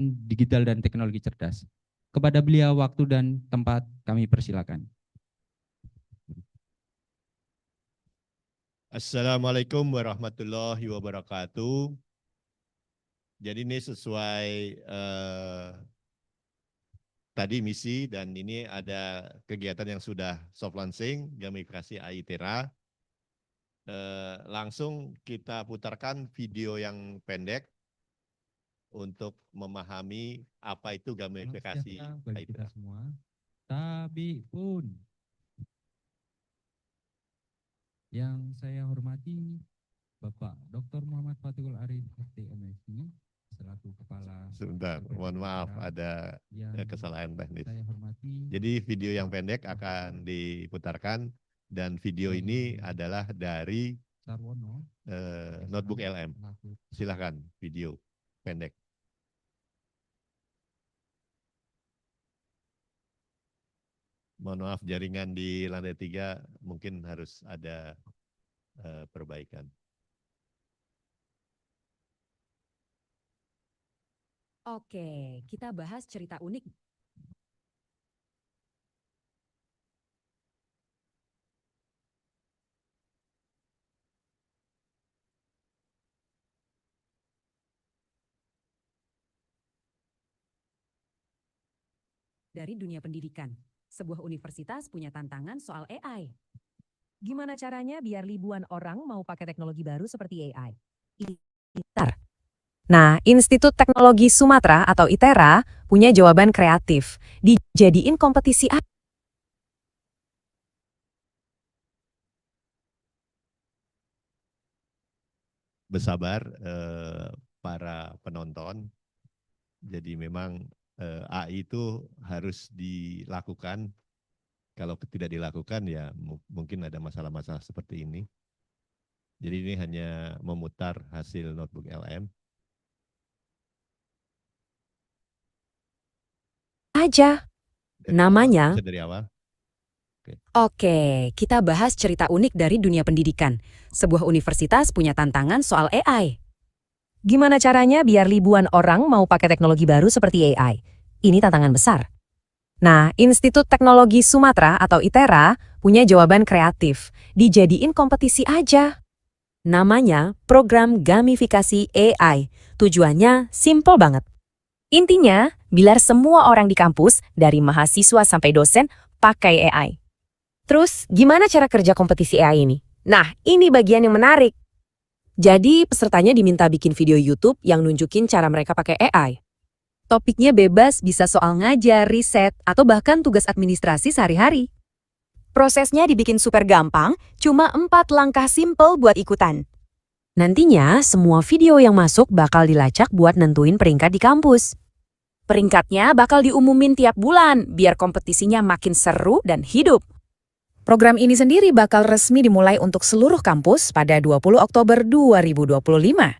digital dan teknologi cerdas. Kepada beliau waktu dan tempat kami persilakan. Assalamualaikum warahmatullahi wabarakatuh. Jadi ini sesuai tadi misi, dan ini ada kegiatan yang sudah soft launching, gamifikasi AI Tera. Langsung kita putarkan video yang pendek untuk memahami apa itu gamifikasi AI kita Tera. semua. Tapi pun yang saya hormati Bapak Dr. Muhammad Fathul Arif STMSI selaku Kepala. Sebentar, mohon maaf ada kesalahan teknis. Saya hormati. Jadi video yang pendek akan diputarkan, dan video ini adalah dari Sarwono, Notebook LM. Silahkan video pendek. Mohon maaf, jaringan di lantai 3 mungkin harus ada perbaikan. Oke, kita bahas cerita unik. Dari dunia pendidikan, sebuah universitas punya tantangan soal AI. Gimana caranya biar ribuan orang mau pakai teknologi baru seperti AI? ITER. Nah, Institut Teknologi Sumatera atau ITERA punya jawaban kreatif. Dijadiin kompetisi AI. Bersabar para penonton. Jadi memang AI itu harus dilakukan. Kalau tidak dilakukan ya mungkin ada masalah-masalah seperti ini. Jadi ini hanya memutar hasil Notebook LM. Aja. Namanya. Dari awal. Oke, kita bahas cerita unik dari dunia pendidikan. Sebuah universitas punya tantangan soal AI. Gimana caranya biar ribuan orang mau pakai teknologi baru seperti AI? Ini tantangan besar. Nah, Institut Teknologi Sumatera atau ITERA punya jawaban kreatif. Dijadiin kompetisi aja. Namanya Program Gamifikasi AI. Tujuannya simple banget. Intinya, biar semua orang di kampus, dari mahasiswa sampai dosen, pakai AI. Terus, gimana cara kerja kompetisi AI ini? Nah, ini bagian yang menarik. Jadi, pesertanya diminta bikin video YouTube yang nunjukin cara mereka pakai AI. Topiknya bebas, bisa soal ngajar, riset, atau bahkan tugas administrasi sehari-hari. Prosesnya dibikin super gampang, cuma 4 langkah simple buat ikutan. Nantinya, semua video yang masuk bakal dilacak buat nentuin peringkat di kampus. Peringkatnya bakal diumumin tiap bulan, biar kompetisinya makin seru dan hidup. Program ini sendiri bakal resmi dimulai untuk seluruh kampus pada 20 Oktober 2025.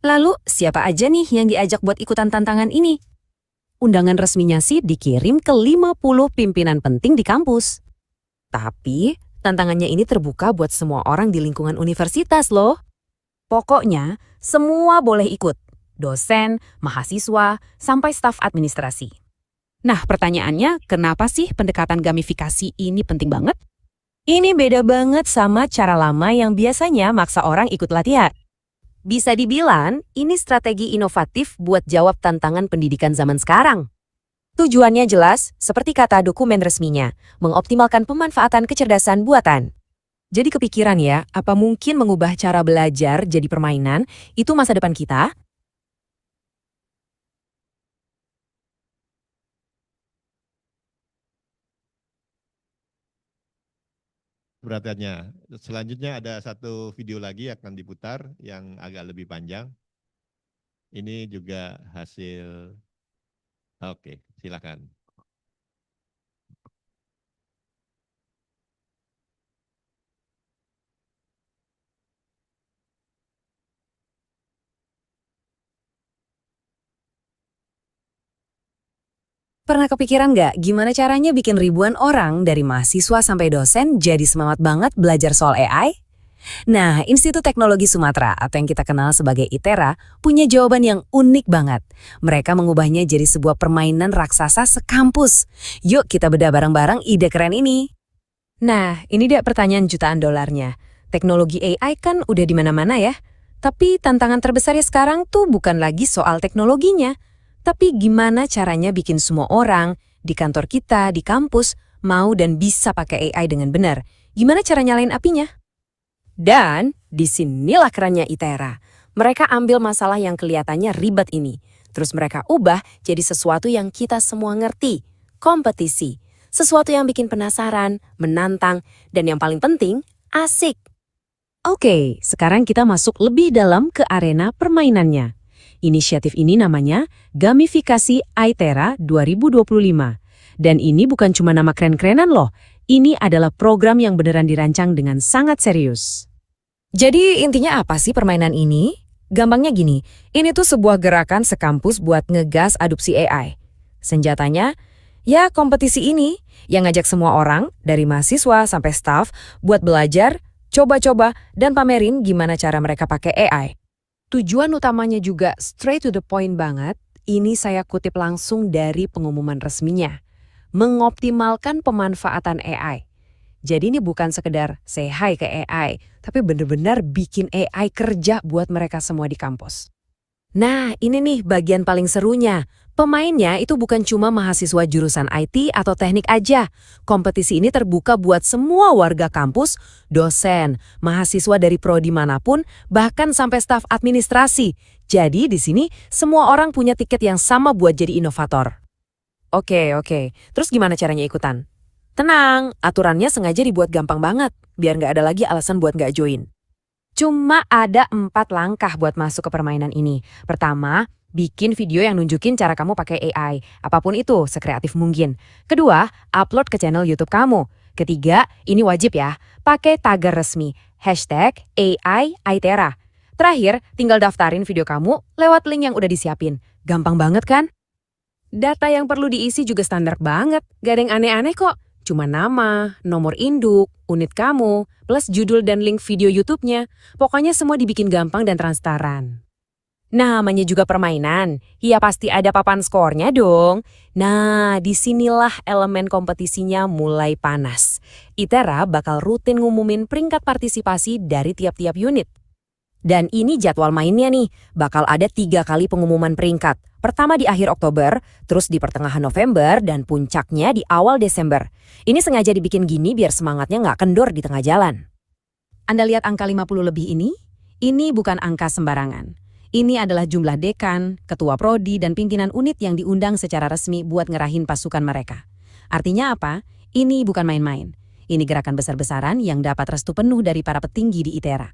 Lalu, siapa aja nih yang diajak buat ikutan tantangan ini? Undangan resminya sih dikirim ke 50 pimpinan penting di kampus. Tapi, tantangannya ini terbuka buat semua orang di lingkungan universitas loh. Pokoknya, semua boleh ikut. Dosen, mahasiswa, sampai staf administrasi. Nah, pertanyaannya, kenapa sih pendekatan gamifikasi ini penting banget? Ini beda banget sama cara lama yang biasanya maksa orang ikut latihan. Bisa dibilang, ini strategi inovatif buat jawab tantangan pendidikan zaman sekarang. Tujuannya jelas, seperti kata dokumen resminya, mengoptimalkan pemanfaatan kecerdasan buatan. Jadi kepikiran ya, apa mungkin mengubah cara belajar jadi permainan, itu masa depan kita? Perhatiannya. Selanjutnya ada satu video lagi akan diputar yang agak lebih panjang. Ini juga hasil. Oke, silakan. Pernah kepikiran nggak gimana caranya bikin ribuan orang dari mahasiswa sampai dosen jadi semangat banget belajar soal AI? Nah, Institut Teknologi Sumatera atau yang kita kenal sebagai ITERA punya jawaban yang unik banget. Mereka mengubahnya jadi sebuah permainan raksasa sekampus. Yuk kita bedah bareng-bareng ide keren ini. Nah, ini dia pertanyaan jutaan dolarnya. Teknologi AI kan udah di mana-mana ya. Tapi tantangan terbesarnya sekarang tuh bukan lagi soal teknologinya, tapi gimana caranya bikin semua orang di kantor kita, di kampus, mau dan bisa pakai AI dengan benar. Gimana cara nyalain apinya? Dan disinilah kerennya ITERA. Mereka ambil masalah yang kelihatannya ribet ini, terus mereka ubah jadi sesuatu yang kita semua ngerti, kompetisi. Sesuatu yang bikin penasaran, menantang, dan yang paling penting, asik. Oke, sekarang kita masuk lebih dalam ke arena permainannya. Inisiatif ini namanya Gamifikasi ITERA 2025. Dan ini bukan cuma nama keren-kerenan loh, ini adalah program yang beneran dirancang dengan sangat serius. Jadi intinya apa sih permainan ini? Gampangnya gini, ini tuh sebuah gerakan sekampus buat ngegas adopsi AI. Senjatanya, ya kompetisi ini yang ngajak semua orang, dari mahasiswa sampai staf, buat belajar, coba-coba, dan pamerin gimana cara mereka pakai AI. Tujuan utamanya juga straight to the point banget, ini saya kutip langsung dari pengumuman resminya. Mengoptimalkan pemanfaatan AI. Jadi ini bukan sekedar say hi ke AI, tapi benar-benar bikin AI kerja buat mereka semua di kampus. Nah, ini nih bagian paling serunya. Pemainnya itu bukan cuma mahasiswa jurusan IT atau teknik aja. Kompetisi ini terbuka buat semua warga kampus, dosen, mahasiswa dari prodi manapun, bahkan sampai staf administrasi. Jadi di sini semua orang punya tiket yang sama buat jadi inovator. Oke. Terus gimana caranya ikutan? Tenang, aturannya sengaja dibuat gampang banget, biar nggak ada lagi alasan buat nggak join. Cuma ada 4 langkah buat masuk ke permainan ini. Pertama, bikin video yang nunjukin cara kamu pakai AI, apapun itu, sekreatif mungkin. Kedua, upload ke channel YouTube kamu. Ketiga, ini wajib ya, pakai tagar resmi, #AI ITERA. Terakhir, tinggal daftarin video kamu lewat link yang udah disiapin. Gampang banget kan? Data yang perlu diisi juga standar banget, gak ada yang aneh-aneh kok. Cuma nama, nomor induk, unit kamu, plus judul dan link video YouTube-nya. Pokoknya semua dibikin gampang dan transparan. Namanya juga permainan, ya pasti ada papan skornya dong. Nah, disinilah elemen kompetisinya mulai panas. ITERA bakal rutin ngumumin peringkat partisipasi dari tiap-tiap unit. Dan ini jadwal mainnya nih, bakal ada 3 kali pengumuman peringkat. Pertama di akhir Oktober, terus di pertengahan November, dan puncaknya di awal Desember. Ini sengaja dibikin gini biar semangatnya nggak kendor di tengah jalan. Anda lihat angka 50 lebih ini? Ini bukan angka sembarangan. Ini adalah jumlah dekan, ketua prodi, dan pimpinan unit yang diundang secara resmi buat ngerahin pasukan mereka. Artinya apa? Ini bukan main-main. Ini gerakan besar-besaran yang dapat restu penuh dari para petinggi di ITERA.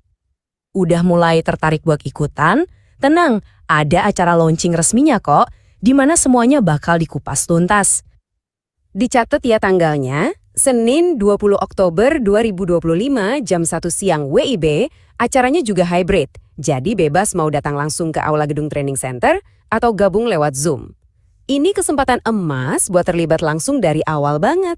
Udah mulai tertarik buat ikutan? Tenang, ada acara launching resminya kok, di mana semuanya bakal dikupas tuntas. Dicatat ya tanggalnya, Senin 20 Oktober 2025 jam 1 siang WIB, acaranya juga hybrid, jadi bebas mau datang langsung ke Aula Gedung Training Center atau gabung lewat Zoom. Ini kesempatan emas buat terlibat langsung dari awal banget.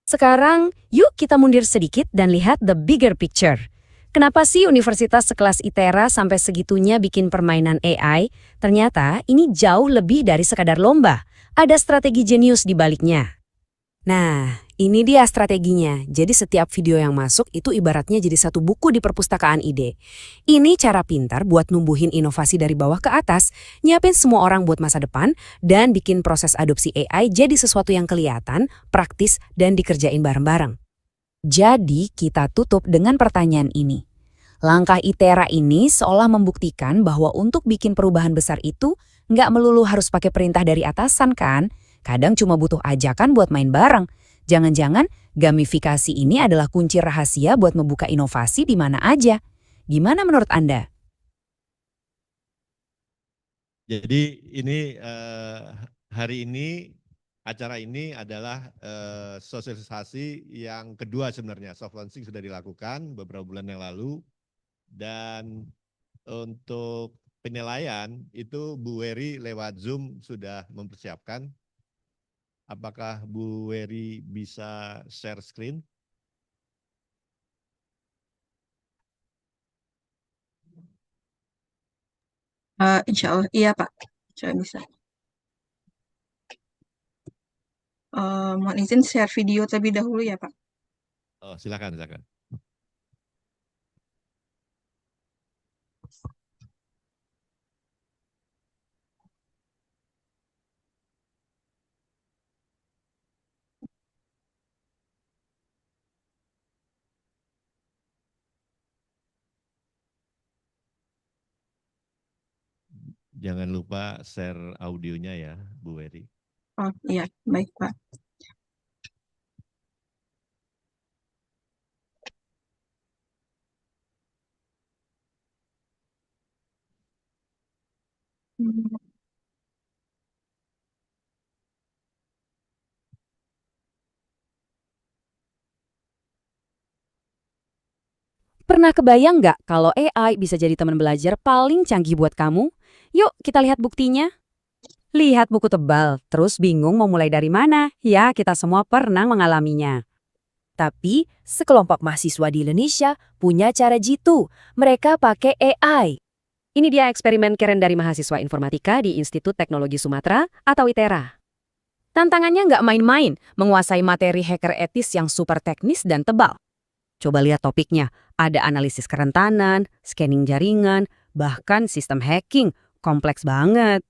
Sekarang, yuk kita mundur sedikit dan lihat the bigger picture. Kenapa sih universitas sekelas ITERA sampai segitunya bikin permainan AI? Ternyata ini jauh lebih dari sekadar lomba. Ada strategi jenius di baliknya. Nah, ini dia strateginya. Jadi setiap video yang masuk itu ibaratnya jadi satu buku di perpustakaan ide. Ini cara pintar buat numbuhin inovasi dari bawah ke atas, nyiapin semua orang buat masa depan, dan bikin proses adopsi AI jadi sesuatu yang kelihatan, praktis, dan dikerjain bareng-bareng. Jadi kita tutup dengan pertanyaan ini. Langkah ITERA ini seolah membuktikan bahwa untuk bikin perubahan besar itu nggak melulu harus pakai perintah dari atasan kan? Kadang cuma butuh ajakan buat main bareng. Jangan-jangan gamifikasi ini adalah kunci rahasia buat membuka inovasi di mana aja. Gimana menurut Anda? Jadi ini hari ini acara ini adalah sosialisasi yang kedua sebenarnya. Soft launching sudah dilakukan beberapa bulan yang lalu. Dan untuk penilaian itu Bu Wery lewat Zoom sudah mempersiapkan. Apakah Bu Wery bisa share screen? Insya Allah, iya Pak. Insya Allah bisa. Mohon izin share video terlebih dahulu ya Pak. Oh, silakan, silakan. Jangan lupa share audionya ya, Bu Weri. Oh iya, baik Pak. Hmm, Pernah kebayang nggak kalau AI bisa jadi teman belajar paling canggih buat kamu? Yuk, kita lihat buktinya. Lihat buku tebal, terus bingung mau mulai dari mana? Ya, kita semua pernah mengalaminya. Tapi, sekelompok mahasiswa di Indonesia punya cara jitu. Mereka pakai AI. Ini dia eksperimen keren dari mahasiswa informatika di Institut Teknologi Sumatera atau ITERA. Tantangannya nggak main-main, menguasai materi hacker etis yang super teknis dan tebal. Coba lihat topiknya, ada analisis kerentanan, scanning jaringan, bahkan sistem hacking, kompleks banget.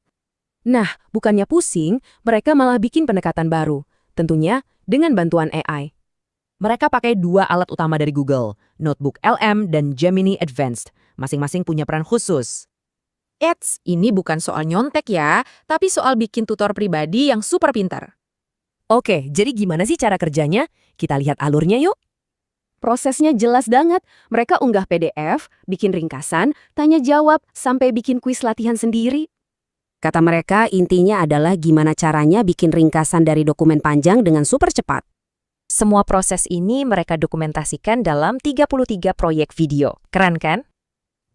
Nah, bukannya pusing, mereka malah bikin pendekatan baru, tentunya dengan bantuan AI. Mereka pakai dua alat utama dari Google, Notebook LM dan Gemini Advanced, masing-masing punya peran khusus. Ini bukan soal nyontek ya, tapi soal bikin tutor pribadi yang super pintar. Oke, jadi gimana sih cara kerjanya? Kita lihat alurnya yuk. Prosesnya jelas banget. Mereka unggah PDF, bikin ringkasan, tanya jawab, sampai bikin kuis latihan sendiri. Kata mereka, intinya adalah gimana caranya bikin ringkasan dari dokumen panjang dengan super cepat. Semua proses ini mereka dokumentasikan dalam 33 proyek video. Keren kan?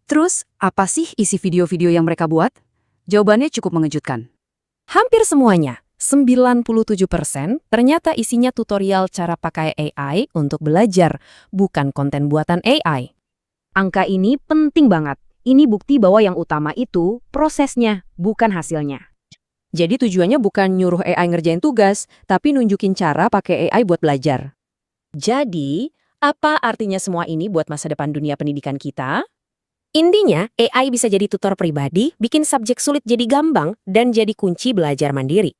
Terus, apa sih isi video-video yang mereka buat? Jawabannya cukup mengejutkan. Hampir semuanya, 97%, ternyata isinya tutorial cara pakai AI untuk belajar, bukan konten buatan AI. Angka ini penting banget. Ini bukti bahwa yang utama itu prosesnya, bukan hasilnya. Jadi tujuannya bukan nyuruh AI ngerjain tugas, tapi nunjukin cara pakai AI buat belajar. Jadi, apa artinya semua ini buat masa depan dunia pendidikan kita? Intinya, AI bisa jadi tutor pribadi, bikin subjek sulit jadi gampang, dan jadi kunci belajar mandiri.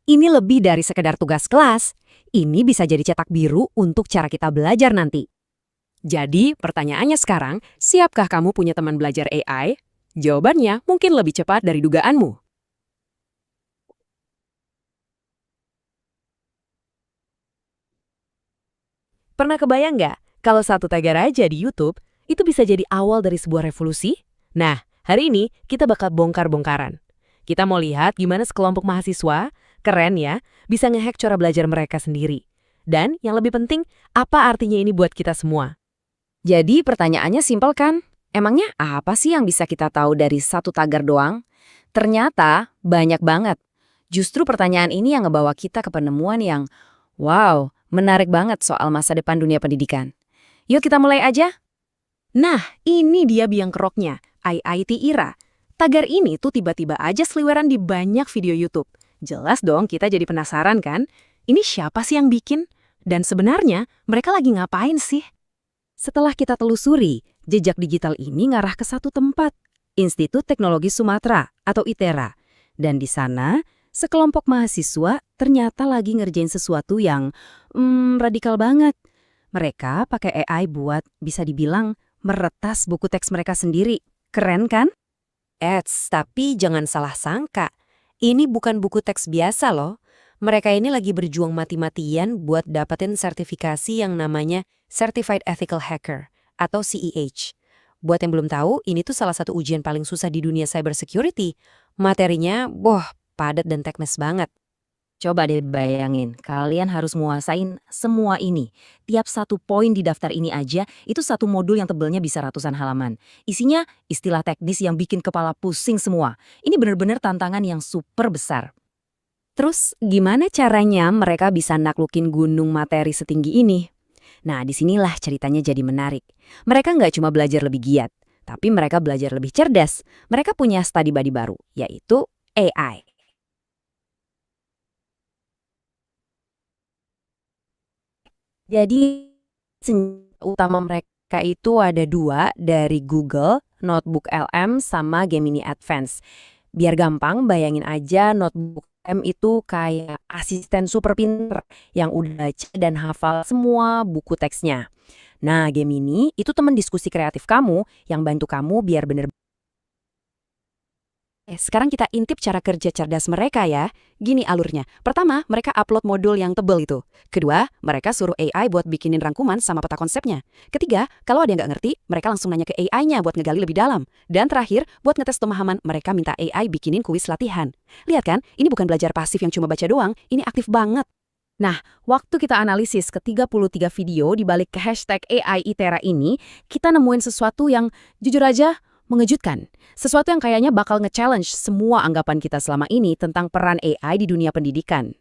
Ini lebih dari sekedar tugas kelas. Ini bisa jadi cetak biru untuk cara kita belajar nanti. Jadi, pertanyaannya sekarang, siapkah kamu punya teman belajar AI? Jawabannya mungkin lebih cepat dari dugaanmu. Pernah kebayang nggak kalau satu tagar aja di YouTube itu bisa jadi awal dari sebuah revolusi? Nah, hari ini kita bakal bongkar-bongkaran. Kita mau lihat gimana sekelompok mahasiswa, keren ya, bisa ngehack cara belajar mereka sendiri. Dan yang lebih penting, apa artinya ini buat kita semua? Jadi pertanyaannya simpel kan? Emangnya apa sih yang bisa kita tahu dari satu tagar doang? Ternyata banyak banget. Justru pertanyaan ini yang ngebawa kita ke penemuan yang, wow, menarik banget soal masa depan dunia pendidikan. Yuk kita mulai aja. Nah, ini dia biang keroknya, IIT IRA. Tagar ini tuh tiba-tiba aja seliweran di banyak video YouTube. Jelas dong kita jadi penasaran kan? Ini siapa sih yang bikin? Dan sebenarnya mereka lagi ngapain sih? Setelah kita telusuri, jejak digital ini ngarah ke satu tempat, Institut Teknologi Sumatera atau ITERA. Dan di sana, sekelompok mahasiswa ternyata lagi ngerjain sesuatu yang radikal banget. Mereka pakai AI buat, bisa dibilang, meretas buku teks mereka sendiri. Keren kan? Tapi jangan salah sangka. Ini bukan buku teks biasa loh. Mereka ini lagi berjuang mati-matian buat dapetin sertifikasi yang namanya Certified Ethical Hacker atau CEH. Buat yang belum tahu, ini tuh salah satu ujian paling susah di dunia cybersecurity. Materinya, padat dan teknis banget. Coba deh bayangin, kalian harus menguasain semua ini. Tiap satu poin di daftar ini aja, itu satu modul yang tebelnya bisa ratusan halaman. Isinya istilah teknis yang bikin kepala pusing semua. Ini benar-benar tantangan yang super besar. Terus, gimana caranya mereka bisa naklukin gunung materi setinggi ini? Nah, disinilah ceritanya jadi menarik. Mereka nggak cuma belajar lebih giat, Tapi mereka belajar lebih cerdas. Mereka punya study buddy baru, yaitu AI. Jadi, senjata utama mereka itu ada dua dari Google, Notebook LM sama Gemini Advance. Biar gampang, bayangin aja Notebook LM itu kayak asisten super pinter yang udah baca dan hafal semua buku teksnya. Nah, Gemini itu teman diskusi kreatif kamu yang bantu kamu biar bener. Sekarang kita intip cara kerja cerdas mereka ya. Gini alurnya. Pertama, mereka upload modul yang tebel itu. Kedua, mereka suruh AI buat bikinin rangkuman sama peta konsepnya. Ketiga, kalau ada yang nggak ngerti, mereka langsung nanya ke AI-nya buat ngegali lebih dalam. Dan terakhir, buat ngetes pemahaman, mereka minta AI bikinin kuis latihan. Lihat kan, ini bukan belajar pasif yang cuma baca doang, ini aktif banget. Nah, waktu kita analisis ke 33 video di balik ke hashtag AI ITERA ini, kita nemuin sesuatu yang jujur aja mengejutkan. Sesuatu yang kayaknya bakal nge-challenge semua anggapan kita selama ini tentang peran AI di dunia pendidikan.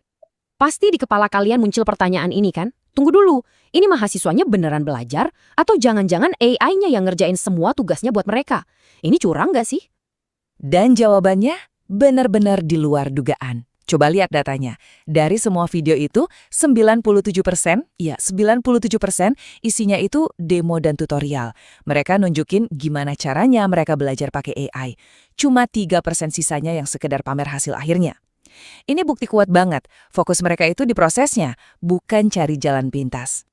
Pasti di kepala kalian muncul pertanyaan ini kan? Tunggu dulu, ini mahasiswanya beneran belajar? Atau jangan-jangan AI-nya yang ngerjain semua tugasnya buat mereka? Ini curang nggak sih? Dan jawabannya benar-benar di luar dugaan. Coba lihat datanya. Dari semua video itu, 97%, ya 97% isinya itu demo dan tutorial. Mereka nunjukin gimana caranya mereka belajar pakai AI. Cuma 3% sisanya yang sekedar pamer hasil akhirnya. Ini bukti kuat banget, fokus mereka itu di prosesnya, bukan cari jalan pintas.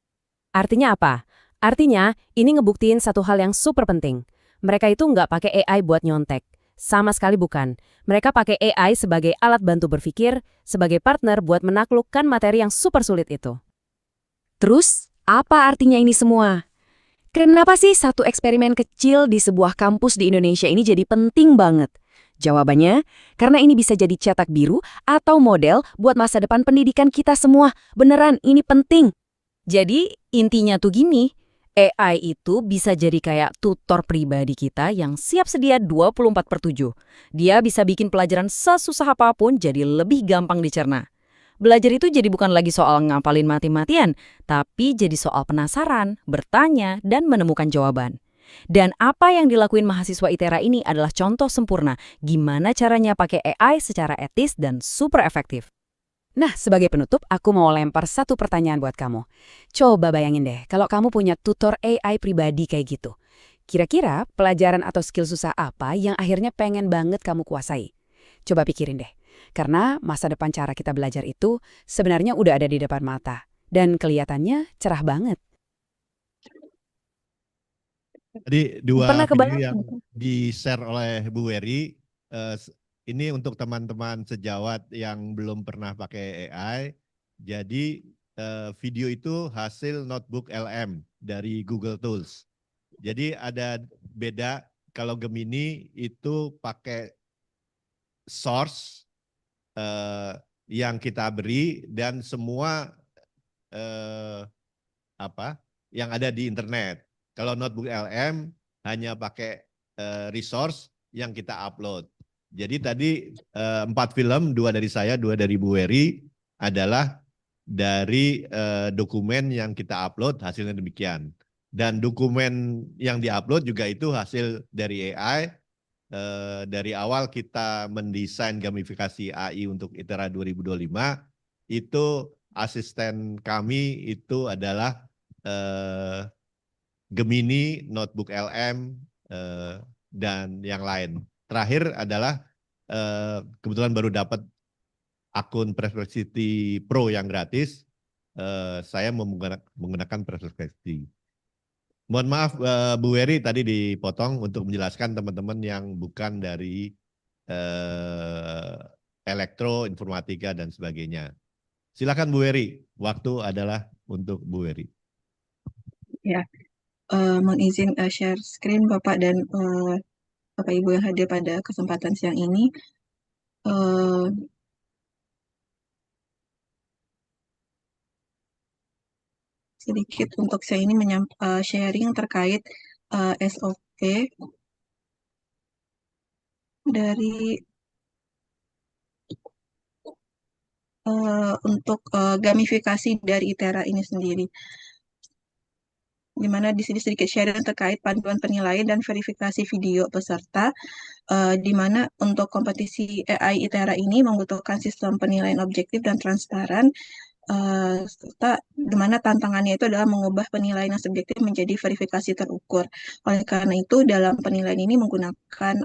Artinya apa? Artinya, ini ngebuktiin satu hal yang super penting. Mereka itu nggak pakai AI buat nyontek. Sama sekali bukan. Mereka pakai AI sebagai alat bantu berpikir, sebagai partner buat menaklukkan materi yang super sulit itu. Terus, apa artinya ini semua? Kenapa sih satu eksperimen kecil di sebuah kampus di Indonesia ini jadi penting banget? Jawabannya, karena ini bisa jadi cetak biru atau model buat masa depan pendidikan kita semua. Beneran, ini penting. Jadi, intinya tuh gini, AI itu bisa jadi kayak tutor pribadi kita yang siap sedia 24/7. Dia bisa bikin pelajaran sesusah apapun jadi lebih gampang dicerna. Belajar itu jadi bukan lagi soal ngapalin mati-matian, tapi jadi soal penasaran, bertanya, dan menemukan jawaban. Dan apa yang dilakuin mahasiswa ITERA ini adalah contoh sempurna gimana caranya pakai AI secara etis dan super efektif. Nah, sebagai penutup, aku mau lempar satu pertanyaan buat kamu. Coba bayangin deh, kalau kamu punya tutor AI pribadi kayak gitu. Kira-kira pelajaran atau skill susah apa yang akhirnya pengen banget kamu kuasai? Coba pikirin deh. Karena masa depan cara kita belajar itu sebenarnya udah ada di depan mata. Dan kelihatannya cerah banget. Tadi dua Pernah video kebayang? yang di-share oleh Bu Wery, ini untuk teman-teman sejawat yang belum pernah pakai AI. Jadi video itu hasil Notebook LM dari Google Tools. Jadi ada beda, kalau Gemini itu pakai source yang kita beri dan semua yang ada di internet. Kalau Notebook LM hanya pakai resource yang kita upload. Jadi tadi 4 film, 2 dari saya, 2 dari Bu Wery adalah dari dokumen yang kita upload, hasilnya demikian. Dan dokumen yang diupload juga itu hasil dari AI. Dari awal kita mendesain gamifikasi AI untuk ITERA 2025, itu asisten kami itu adalah Gemini, Notebook LM, dan yang lain. Terakhir adalah kebetulan baru dapat akun Perplexity Pro yang gratis. Saya menggunakan Perplexity. Mohon maaf Bu Wery tadi dipotong untuk menjelaskan teman-teman yang bukan dari elektro, informatika dan sebagainya. Silakan Bu Wery, waktu adalah untuk Bu Wery. Ya, mohon izin share screen Bapak dan Bapak Ibu yang hadir pada kesempatan siang ini. Sedikit untuk saya ini sharing terkait SOP dari untuk gamifikasi dari ITERA ini sendiri. di mana di sini sedikit sharing terkait panduan penilaian dan verifikasi video peserta, di mana untuk kompetisi AI ITERA ini membutuhkan sistem penilaian objektif dan transparan, serta di mana tantangannya itu adalah mengubah penilaian yang subjektif menjadi verifikasi terukur. Oleh karena itu, dalam penilaian ini menggunakan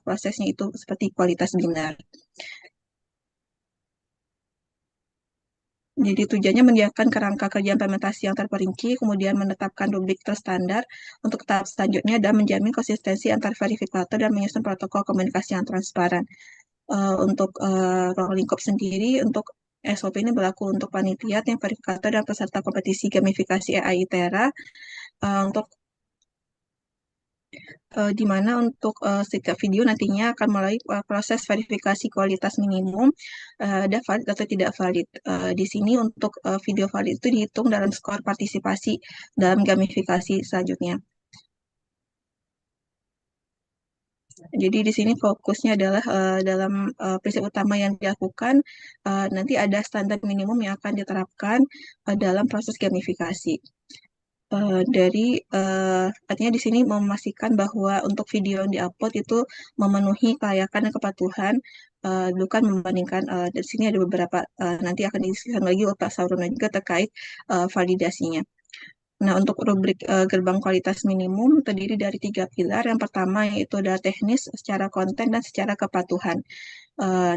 prosesnya itu seperti kualitas binar. Jadi tujuannya menyiapkan kerangka kerja implementasi yang terperinci, kemudian menetapkan rubrik terstandar untuk tahap selanjutnya dan menjamin konsistensi antar verifikator dan menyusun protokol komunikasi yang transparan. Untuk ruang lingkup sendiri, untuk SOP ini berlaku untuk panitia, tim verifikator, dan peserta kompetisi gamifikasi AI ITERA. Untuk di mana untuk setiap video nantinya akan melalui proses verifikasi kualitas minimum, ada valid atau tidak valid. Di sini untuk video valid itu dihitung dalam skor partisipasi dalam gamifikasi selanjutnya. Jadi di sini fokusnya adalah dalam prinsip utama yang dilakukan, nanti ada standar minimum yang akan diterapkan dalam proses gamifikasi. Artinya di sini memastikan bahwa untuk video yang diupload itu memenuhi kelayakan dan kepatuhan, bukan membandingkan, di sini ada beberapa, nanti akan didiskusikan lagi oleh Pak Saurona juga terkait validasinya. Nah, untuk rubrik gerbang kualitas minimum terdiri dari 3 pilar. Yang pertama yaitu adalah teknis, secara konten, dan secara kepatuhan.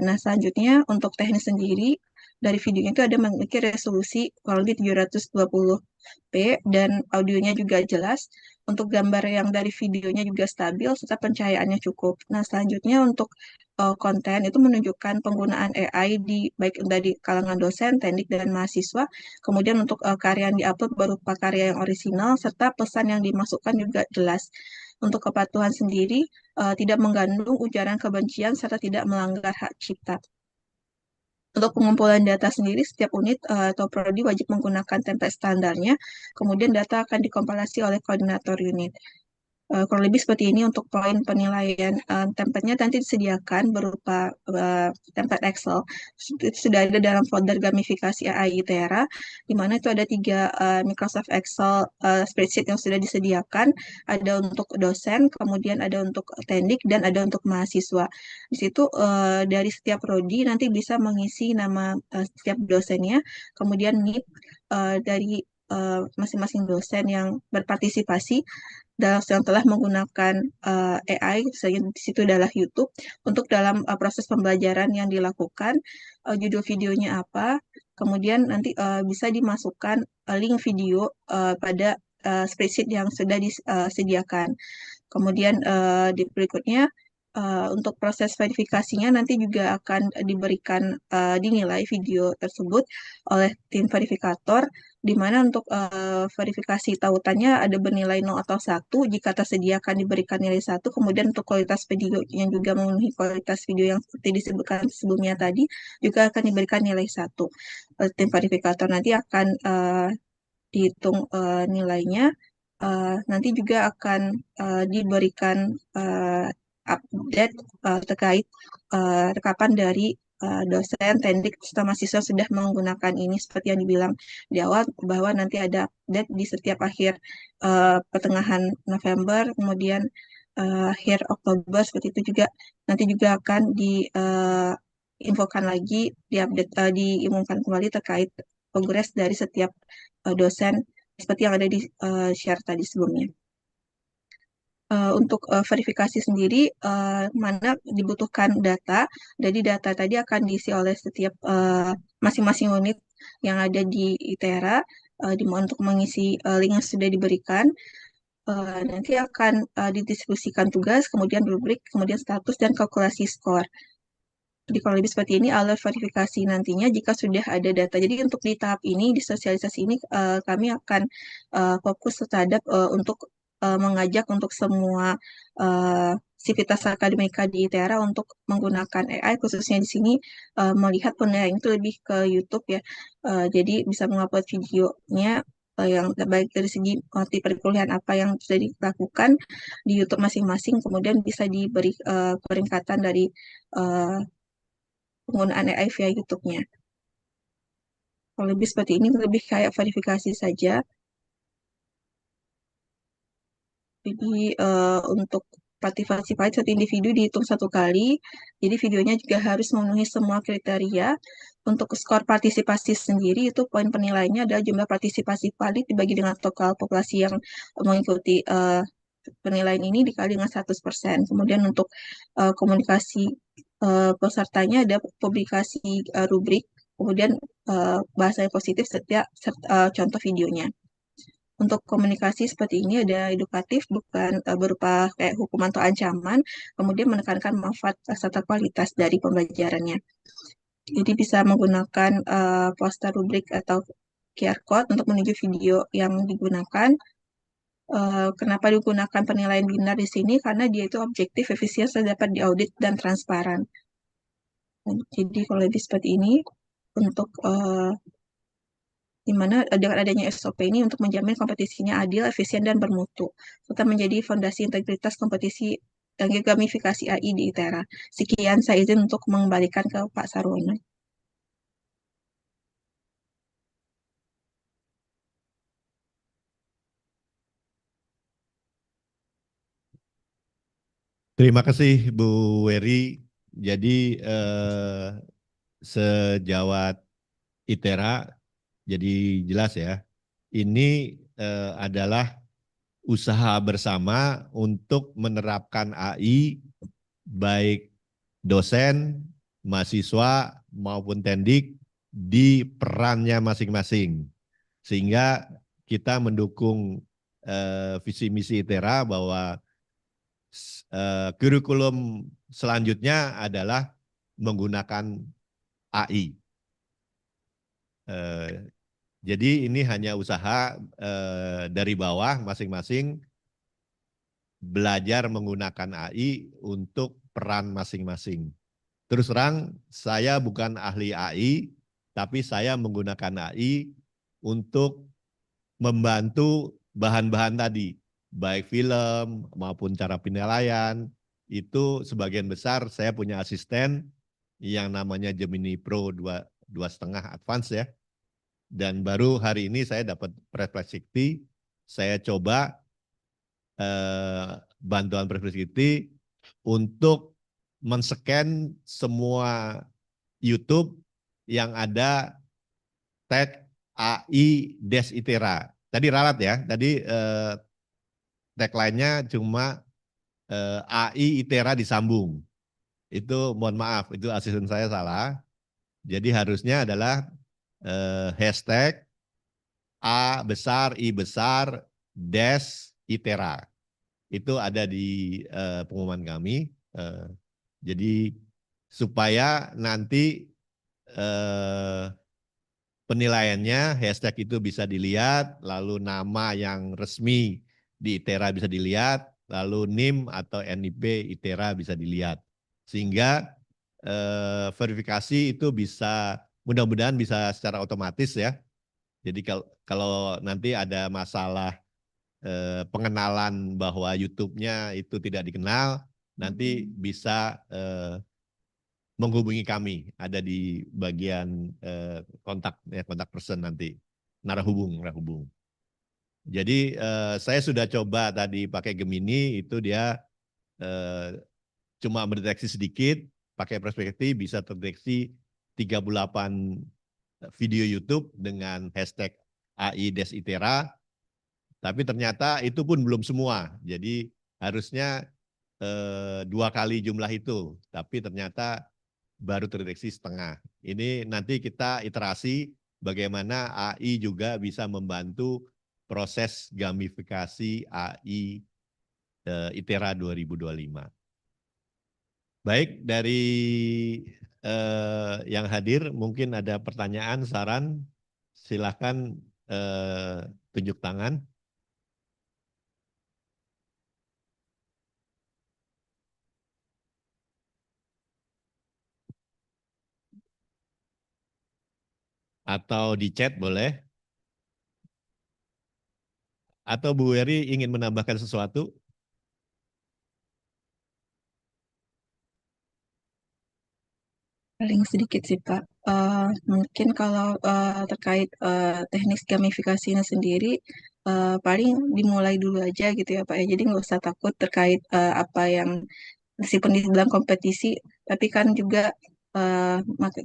Nah, selanjutnya untuk teknis sendiri, dari videonya itu ada memiliki resolusi kurang lebih 720p dan audionya juga jelas. Untuk gambar yang dari videonya juga stabil serta pencahayaannya cukup. Nah, selanjutnya untuk konten itu menunjukkan penggunaan AI baik dari kalangan dosen, teknik, dan mahasiswa. Kemudian untuk karya yang diupload berupa karya yang orisinal serta pesan yang dimasukkan juga jelas. Untuk kepatuhan sendiri tidak mengandung ujaran kebencian serta tidak melanggar hak cipta. Untuk pengumpulan data sendiri, setiap unit atau prodi wajib menggunakan template standarnya, kemudian data akan dikompilasi oleh koordinator unit. Kurang lebih seperti ini untuk poin penilaian. Template-nya nanti disediakan berupa template Excel. Itu sudah ada dalam folder gamifikasi AI ITERA, di mana itu ada 3 Microsoft Excel spreadsheet yang sudah disediakan. Ada untuk dosen, kemudian ada untuk teknik, dan ada untuk mahasiswa. Di situ dari setiap prodi nanti bisa mengisi nama setiap dosennya, kemudian NIP dari masing-masing dosen yang berpartisipasi yang telah menggunakan AI, misalnya di situ adalah YouTube, untuk dalam proses pembelajaran yang dilakukan, judul videonya apa, kemudian nanti bisa dimasukkan link video pada spreadsheet yang sudah disediakan. Kemudian di berikutnya, untuk proses verifikasinya nanti juga akan diberikan dinilai video tersebut oleh tim verifikator, di mana untuk verifikasi tautannya ada bernilai 0 atau 1, jika tersedia akan diberikan nilai 1, kemudian untuk kualitas video yang juga memenuhi kualitas video yang seperti disebutkan sebelumnya tadi, juga akan diberikan nilai 1. Tim verifikator nanti akan dihitung nilainya, nanti juga akan diberikan update terkait rekapan dari dosen, teknik, serta mahasiswa sudah menggunakan ini seperti yang dibilang di awal, bahwa nanti ada update di setiap akhir pertengahan November, kemudian akhir Oktober, seperti itu juga. Nanti juga akan diinfokan lagi, diumumkan kembali terkait progres dari setiap dosen seperti yang ada di share tadi sebelumnya. Untuk verifikasi sendiri, mana dibutuhkan data, jadi data tadi akan diisi oleh setiap masing-masing unit yang ada di ITERA, untuk mengisi link yang sudah diberikan. Nanti akan didistribusikan tugas, kemudian rubrik, kemudian status, dan kalkulasi skor. Jadi kalau lebih seperti ini alert verifikasi nantinya jika sudah ada data. Jadi untuk di tahap ini, di sosialisasi ini, kami akan fokus terhadap untuk mengajak untuk semua sivitas akademika di ITERA untuk menggunakan AI, khususnya di sini melihat penilaian itu lebih ke YouTube ya. Jadi bisa mengupload videonya yang baik dari segi materi perkuliahan apa yang sudah dilakukan di YouTube masing-masing, kemudian bisa diberi peringkatan dari penggunaan AI via YouTube-nya. Kalau lebih seperti ini, lebih kayak verifikasi saja. Jadi untuk partisipasi satu individu dihitung satu kali. Jadi videonya juga harus memenuhi semua kriteria. Untuk skor partisipasi sendiri itu poin penilaiannya adalah jumlah partisipasi valid dibagi dengan total populasi yang mengikuti penilaian ini dikali dengan 100%. Kemudian untuk komunikasi pesertanya ada publikasi rubrik, kemudian bahasa yang positif setiap contoh videonya. Untuk komunikasi seperti ini ada edukatif, bukan berupa kayak hukuman atau ancaman, kemudian menekankan manfaat serta kualitas dari pembelajarannya. Jadi bisa menggunakan poster rubrik atau QR code untuk menuju video yang digunakan. Kenapa digunakan penilaian binar di sini? Karena dia itu objektif, efisien, dapat diaudit, dan transparan. Jadi kalau lebih seperti ini, untuk di mana dengan adanya SOP ini untuk menjamin kompetisinya adil, efisien, dan bermutu, serta menjadi fondasi integritas kompetisi dan gamifikasi AI di ITERA. Sekian, saya izin untuk mengembalikan ke Pak Sarwono. Terima kasih Bu Wery. Jadi sejawat ITERA jadi jelas ya. Ini adalah usaha bersama untuk menerapkan AI baik dosen, mahasiswa maupun tendik di perannya masing-masing. Sehingga kita mendukung visi misi ITERA bahwa kurikulum selanjutnya adalah menggunakan AI. Jadi ini hanya usaha dari bawah masing-masing belajar menggunakan AI untuk peran masing-masing. Terus terang saya bukan ahli AI, tapi saya menggunakan AI untuk membantu bahan-bahan tadi, baik film maupun cara penilaian. Itu sebagian besar saya punya asisten yang namanya Gemini Pro 2,5 Advance ya. Dan baru hari ini saya dapat Perplexity, saya coba bantuan Perplexity untuk men-scan semua YouTube yang ada tag AI Des ITERA. Tadi ralat ya, tadi tagline-nya cuma AI ITERA disambung. Itu mohon maaf, itu asisten saya salah. Jadi harusnya adalah hashtag A besar, I besar, Des ITERA. Itu ada di pengumuman kami. Jadi supaya nanti penilaiannya hashtag itu bisa dilihat, lalu nama yang resmi di ITERA bisa dilihat, lalu NIM atau NIP ITERA bisa dilihat. Sehingga verifikasi itu bisa, mudah-mudahan bisa secara otomatis ya. Jadi kalau nanti ada masalah pengenalan bahwa YouTube-nya itu tidak dikenal, nanti bisa menghubungi kami, ada di bagian kontak person nanti, narahubung. Jadi saya sudah coba tadi pakai Gemini, itu dia cuma mendeteksi sedikit, pakai Perplexity bisa terdeteksi 38 video YouTube dengan hashtag AI Des ITERA, tapi ternyata itu pun belum semua. Jadi harusnya 2 kali jumlah itu, tapi ternyata baru terdeteksi setengah. Ini nanti kita iterasi bagaimana AI juga bisa membantu proses gamifikasi AI ITERA 2025. Baik, dari yang hadir mungkin ada pertanyaan, saran, silakan tunjuk tangan. Atau di chat boleh. Atau Bu Wery ingin menambahkan sesuatu? Paling sedikit sih Pak. Mungkin kalau terkait teknik gamifikasinya sendiri, paling dimulai dulu aja gitu ya Pak ya. Jadi nggak usah takut terkait apa yang meskipun dibilang kompetisi, tapi kan juga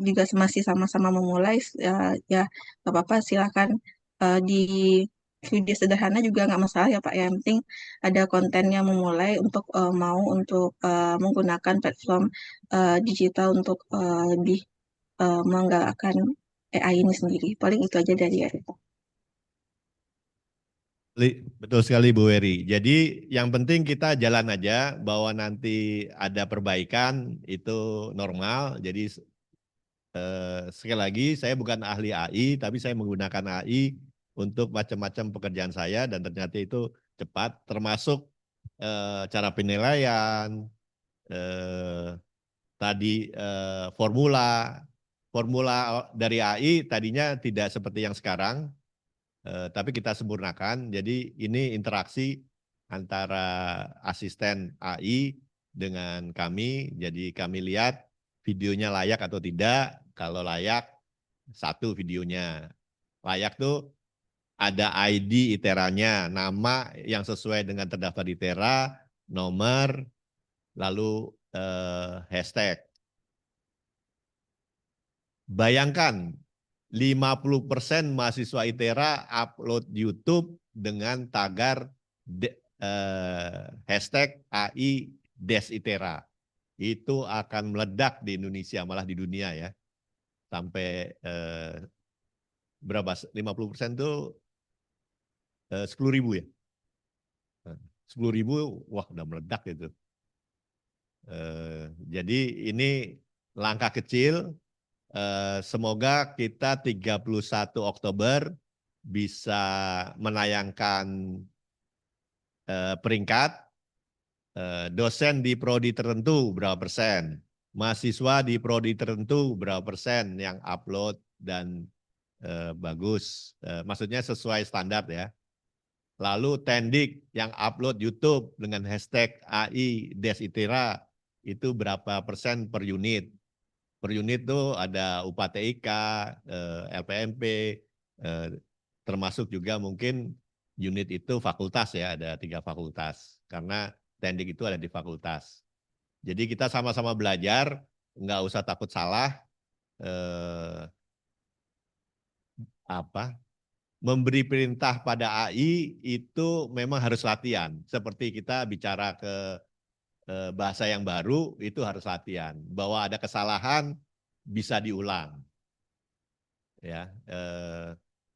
juga masih sama-sama memulai, ya nggak apa-apa silakan di video sederhana juga nggak masalah ya Pak. Yang penting ada konten yang memulai untuk mau untuk menggunakan platform digital untuk lebih menggalakkan AI ini sendiri. Paling itu aja dari Erika. Betul sekali Bu Weri. Jadi yang penting kita jalan aja bahwa nanti ada perbaikan itu normal. Jadi sekali lagi saya bukan ahli AI tapi saya menggunakan AI untuk macam-macam pekerjaan saya dan ternyata itu cepat termasuk cara penilaian tadi formula dari AI tadinya tidak seperti yang sekarang. Tapi kita sempurnakan. Jadi ini interaksi antara asisten AI dengan kami. Jadi kami lihat videonya layak atau tidak. Kalau layak, satu videonya. Layak tuh ada ID iteranya, nama yang sesuai dengan terdaftar di ITERA, nomor, lalu hashtag. Bayangkan 50% mahasiswa ITERA upload YouTube dengan tagar hashtag AI ITERA. Itu akan meledak di Indonesia, malah di dunia ya. Sampai berapa? 50% itu 10.000 ya. 10.000, wah udah meledak itu. Jadi ini langkah kecil. Semoga kita 31 Oktober bisa menayangkan peringkat dosen di prodi tertentu berapa persen, mahasiswa di prodi tertentu berapa persen yang upload dan bagus, maksudnya sesuai standar ya. Lalu Tendik yang upload YouTube dengan hashtag AI ITERA itu berapa persen per unit. Per unit tuh ada UPAD TIK, LPMP, termasuk juga mungkin unit itu fakultas ya, ada 3 fakultas. Karena Tendik itu ada di fakultas. Jadi kita sama-sama belajar, nggak usah takut salah. Memberi perintah pada AI itu memang harus latihan. Seperti kita bicara ke bahasa yang baru itu harus latihan. Bahwa ada kesalahan bisa diulang. Ya,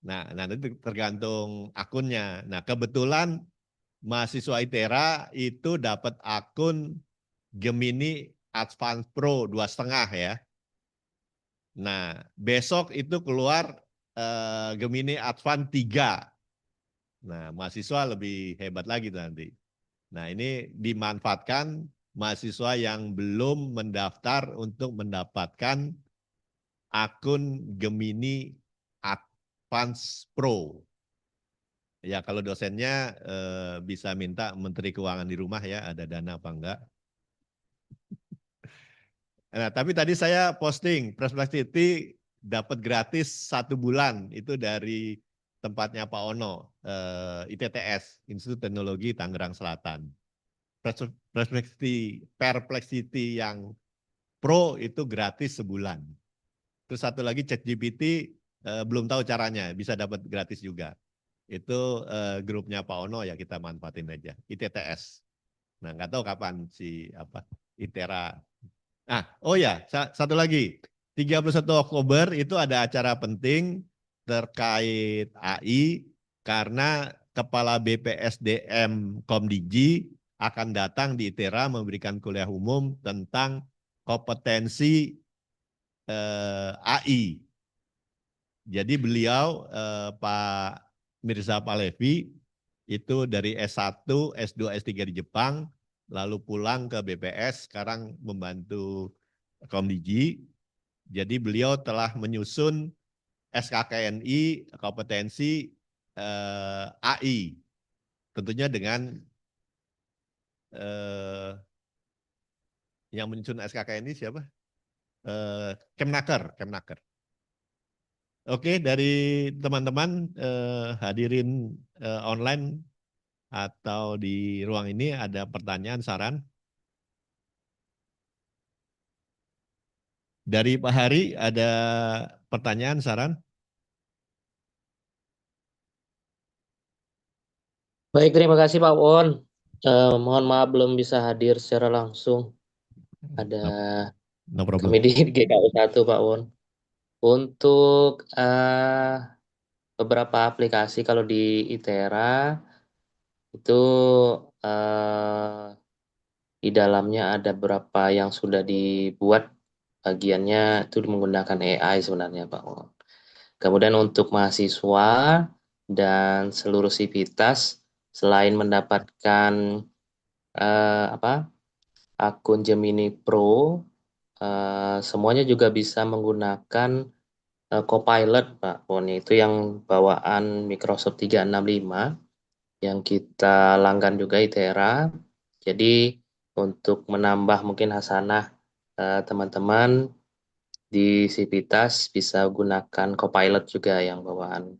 nah nanti tergantung akunnya. Nah kebetulan mahasiswa ITERA itu dapat akun Gemini Advance Pro 2,5 ya. Nah besok itu keluar Gemini Advance 3. Nah mahasiswa lebih hebat lagi nanti. Nah ini dimanfaatkan mahasiswa yang belum mendaftar untuk mendapatkan akun Gemini Advance Pro. Ya kalau dosennya bisa minta Menteri Keuangan di rumah ya, ada dana apa enggak. Nah tapi tadi saya posting, Perplexity dapat gratis 1 bulan, itu dari tempatnya Pak Ono, ITTS, Institut Teknologi Tangerang Selatan. Perplexity yang Pro itu gratis sebulan. Terus satu lagi ChatGPT belum tahu caranya, bisa dapat gratis juga. Itu grupnya Pak Ono ya kita manfaatin aja, ITTS. Nah nggak tahu kapan si ITERA. Nah, oh ya, satu lagi. 31 Oktober itu ada acara penting terkait AI karena Kepala BPSDM Komdigi akan datang di ITERA memberikan kuliah umum tentang kompetensi AI. Jadi beliau Pak Mirza Palevi itu dari S1, S2, S3 di Jepang, lalu pulang ke BPS, sekarang membantu Komdigi. Jadi beliau telah menyusun SKKNI kompetensi AI, tentunya dengan yang menyusun SKKNI siapa? Kemnaker. Oke, dari teman-teman hadirin online atau di ruang ini ada pertanyaan, saran? Dari Pak Hari ada pertanyaan, saran? Baik, terima kasih Pak Won. Mohon maaf belum bisa hadir secara langsung. Ada No, no problem. kami di GKU 1 Pak Won. Untuk beberapa aplikasi kalau di ITERA itu eh, di dalamnya ada beberapa yang sudah dibuat bagiannya itu menggunakan AI sebenarnya Pak Won. Kemudian untuk mahasiswa dan seluruh sivitas selain mendapatkan apa akun Gemini Pro, semuanya juga bisa menggunakan Copilot, Pak Pon. Itu yang bawaan Microsoft 365 yang kita langgan juga ITERA. Jadi untuk menambah mungkin hasanah teman-teman di Sivitas bisa gunakan Copilot juga yang bawaan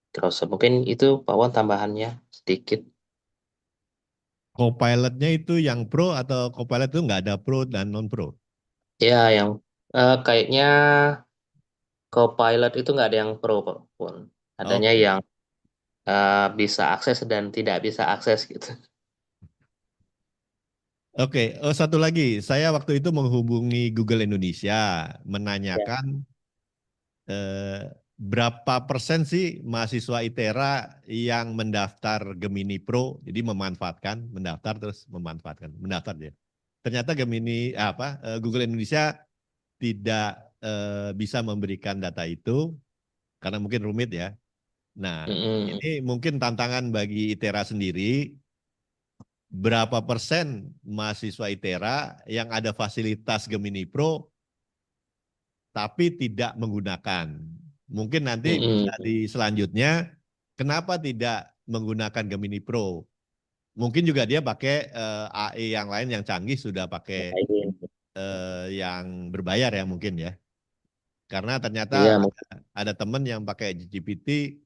Microsoft. Mungkin itu Pak Wan tambahannya sedikit. Copilot-nya itu yang pro atau Copilot itu nggak ada pro dan non-pro? Ya, yang kayaknya Copilot itu nggak ada yang pro, Pak Wan. Adanya Oke. yang bisa akses dan tidak bisa akses gitu. Oke, satu lagi. Saya waktu itu menghubungi Google Indonesia, Ya. menanyakan berapa persen sih mahasiswa ITERA yang mendaftar Gemini Pro, jadi memanfaatkan, mendaftar terus memanfaatkan, mendaftar ya. Ternyata Gemini Google Indonesia tidak bisa memberikan data itu karena mungkin rumit ya. Nah, Mm-mm. ini mungkin tantangan bagi ITERA sendiri. Berapa persen mahasiswa ITERA yang ada fasilitas Gemini Pro tapi tidak menggunakan? Mungkin nanti bisa di Mm-mm. selanjutnya, kenapa tidak menggunakan Gemini Pro? Mungkin juga dia pakai AI yang lain yang canggih, sudah pakai Baik. yang berbayar ya mungkin ya. Karena ternyata Iya, ada teman yang pakai GPT,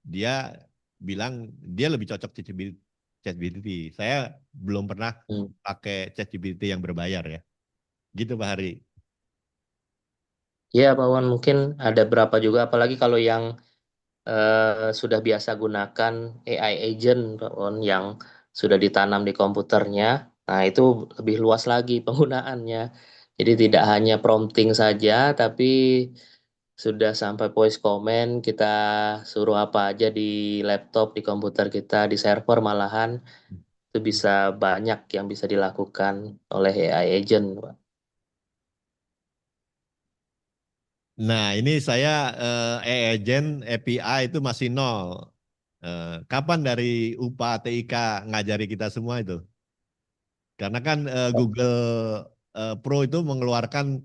dia bilang dia lebih cocok ChatGPT. Saya belum pernah mungkin. pakai ChatGPT yang berbayar ya. Gitu Pak Hari. Ya, Pak Wan, mungkin ada berapa juga, apalagi kalau yang sudah biasa gunakan AI agent, Pak Wan, yang sudah ditanam di komputernya. Nah, itu lebih luas lagi penggunaannya. Jadi tidak hanya prompting saja, tapi sudah sampai voice comment, kita suruh apa aja di laptop, di komputer kita, di server malahan, itu bisa banyak yang bisa dilakukan oleh AI agent, Pak. Nah, ini saya agent API itu masih nol. Kapan dari UPA TIK ngajari kita semua itu? Karena kan Google Pro itu mengeluarkan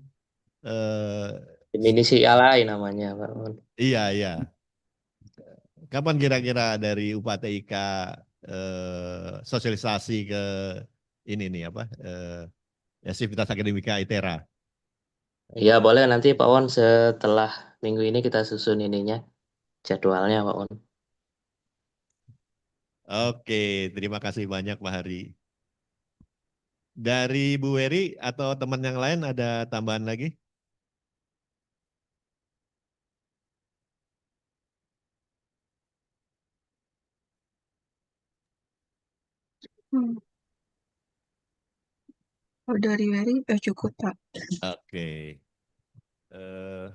eh, Ini si AI namanya, Pak. iya iya. Kapan kira-kira dari UPA TIK sosialisasi ke ini nih apa? Ya, Sivitas Akademika ITERA. Ya, boleh nanti Pak Wan setelah minggu ini kita susun ininya, jadwalnya Pak Wan. Oke, terima kasih banyak Pak Hari. Dari Bu Weri atau teman yang lain ada tambahan lagi? Hmm. Kalau dari Wery, cukup, Pak. Oke. Eh,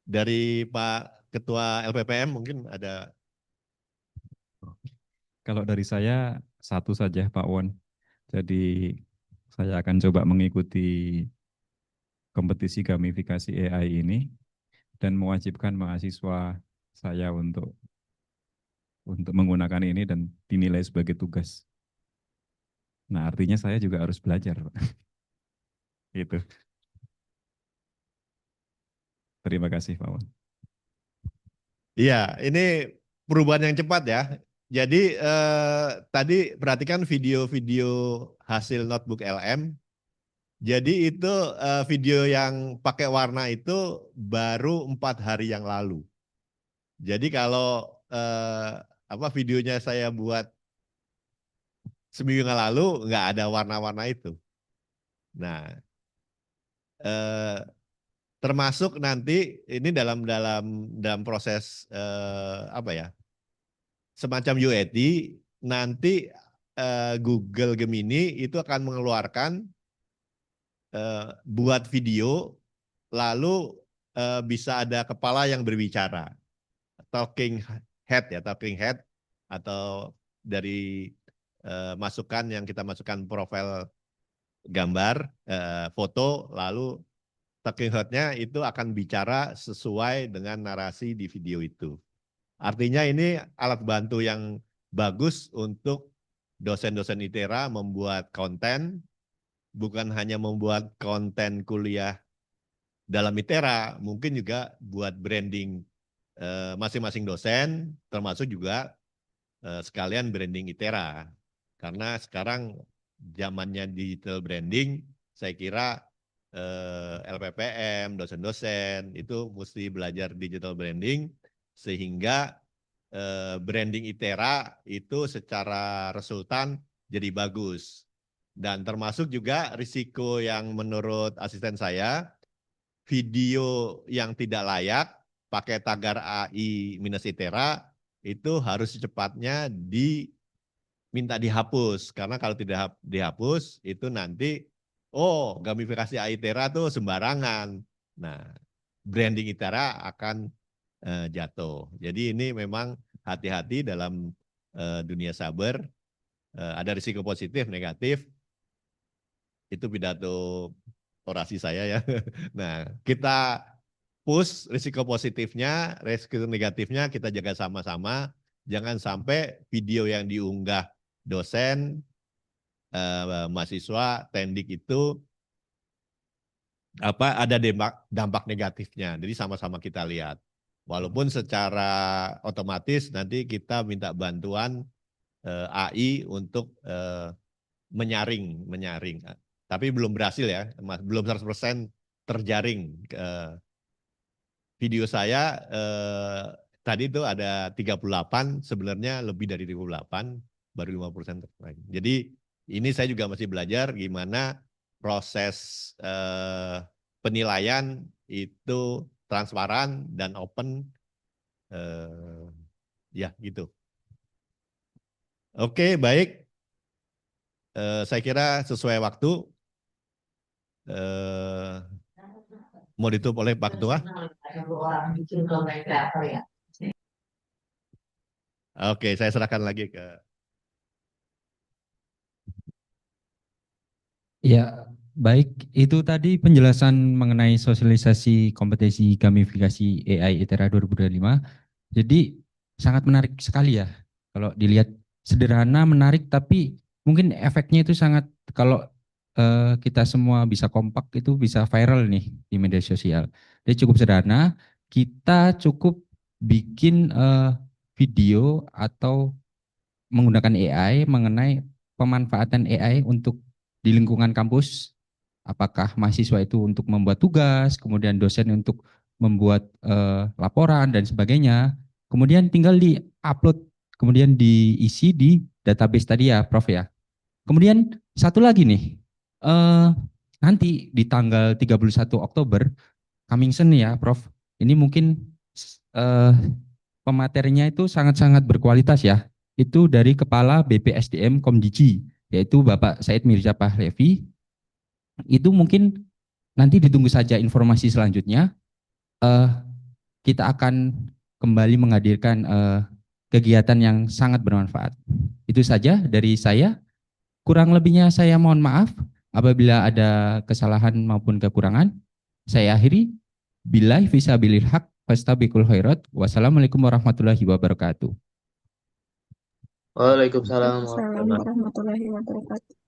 dari Pak Ketua LPPM mungkin ada. Kalau dari saya satu saja Pak Won. Jadi saya akan coba mengikuti kompetisi gamifikasi AI ini dan mewajibkan mahasiswa saya untuk menggunakan ini dan dinilai sebagai tugas. Nah, artinya saya juga harus belajar, Pak. Gitu. Terima kasih, Pak Won. Iya, ini perubahan yang cepat ya. Jadi tadi perhatikan video-video hasil notebook LM Jadi itu video yang pakai warna itu baru 4 hari yang lalu. Jadi kalau videonya saya buat seminggu yang lalu nggak ada warna-warna itu. Nah, termasuk nanti ini dalam proses semacam UAT, nanti Google Gemini itu akan mengeluarkan buat video, lalu bisa ada kepala yang berbicara, talking head, atau dari masukan yang kita masukkan profil gambar, foto, lalu talking head-nya itu akan bicara sesuai dengan narasi di video itu. Artinya ini alat bantu yang bagus untuk dosen-dosen ITERA membuat konten, bukan hanya membuat konten kuliah dalam ITERA, mungkin juga buat branding masing-masing dosen, termasuk juga sekalian branding ITERA. Karena sekarang zamannya digital branding, saya kira LPPM, dosen-dosen itu mesti belajar digital branding, sehingga branding ITERA itu secara resultan jadi bagus. Dan termasuk juga risiko yang menurut asisten saya, video yang tidak layak pakai tagar AI-ITERA itu harus secepatnya minta dihapus. Karena kalau tidak dihapus itu nanti, gamifikasi AI ITERA tuh sembarangan. Nah, branding ITERA akan jatuh. Jadi ini memang hati-hati dalam dunia cyber, ada risiko positif, negatif. Itu pidato orasi saya ya. Nah, kita push risiko positifnya, risiko negatifnya kita jaga sama-sama. Jangan sampai video yang diunggah dosen, mahasiswa, tendik itu ada dampak negatifnya. Jadi sama-sama kita lihat. Walaupun secara otomatis nanti kita minta bantuan AI untuk menyaring. Tapi belum berhasil ya, belum 100% terjaring. Video saya tadi itu ada 38, sebenarnya lebih dari 38, baru 5% terjaring. Jadi ini saya juga masih belajar gimana proses penilaian itu transparan dan open, ya gitu. Oke, baik. Saya kira sesuai waktu. Mau ditutup oleh Pak Ketua? Oke, saya serahkan lagi ke... Ya, baik. Itu tadi penjelasan mengenai sosialisasi kompetisi gamifikasi AI ITERA 2025. Jadi sangat menarik sekali ya. Kalau dilihat sederhana, menarik, tapi mungkin efeknya itu sangat, kalau kita semua bisa kompak itu bisa viral nih di media sosial. Jadi cukup sederhana, kita cukup bikin video atau menggunakan AI mengenai pemanfaatan AI untuk di lingkungan kampus. Apakah mahasiswa itu untuk membuat tugas, kemudian dosen untuk membuat laporan dan sebagainya. Kemudian tinggal di-upload, kemudian diisi di database tadi ya, Prof ya. Kemudian satu lagi nih, nanti di tanggal 31 Oktober, coming soon ya Prof, ini mungkin pematerinya itu sangat-sangat berkualitas ya. Itu dari Kepala BPSDM Komdigi, yaitu Bapak Said Mirza Pahlevi. Itu mungkin nanti ditunggu saja informasi selanjutnya. Kita akan kembali menghadirkan kegiatan yang sangat bermanfaat. Itu saja dari saya. Kurang lebihnya saya mohon maaf apabila ada kesalahan maupun kekurangan. Saya akhiri. Billahi fisabilil haq fastabiqul khairat. Wassalamualaikum warahmatullahi wabarakatuh. Waalaikumsalam Waalaikumsalam warahmatullahi wabarakatuh.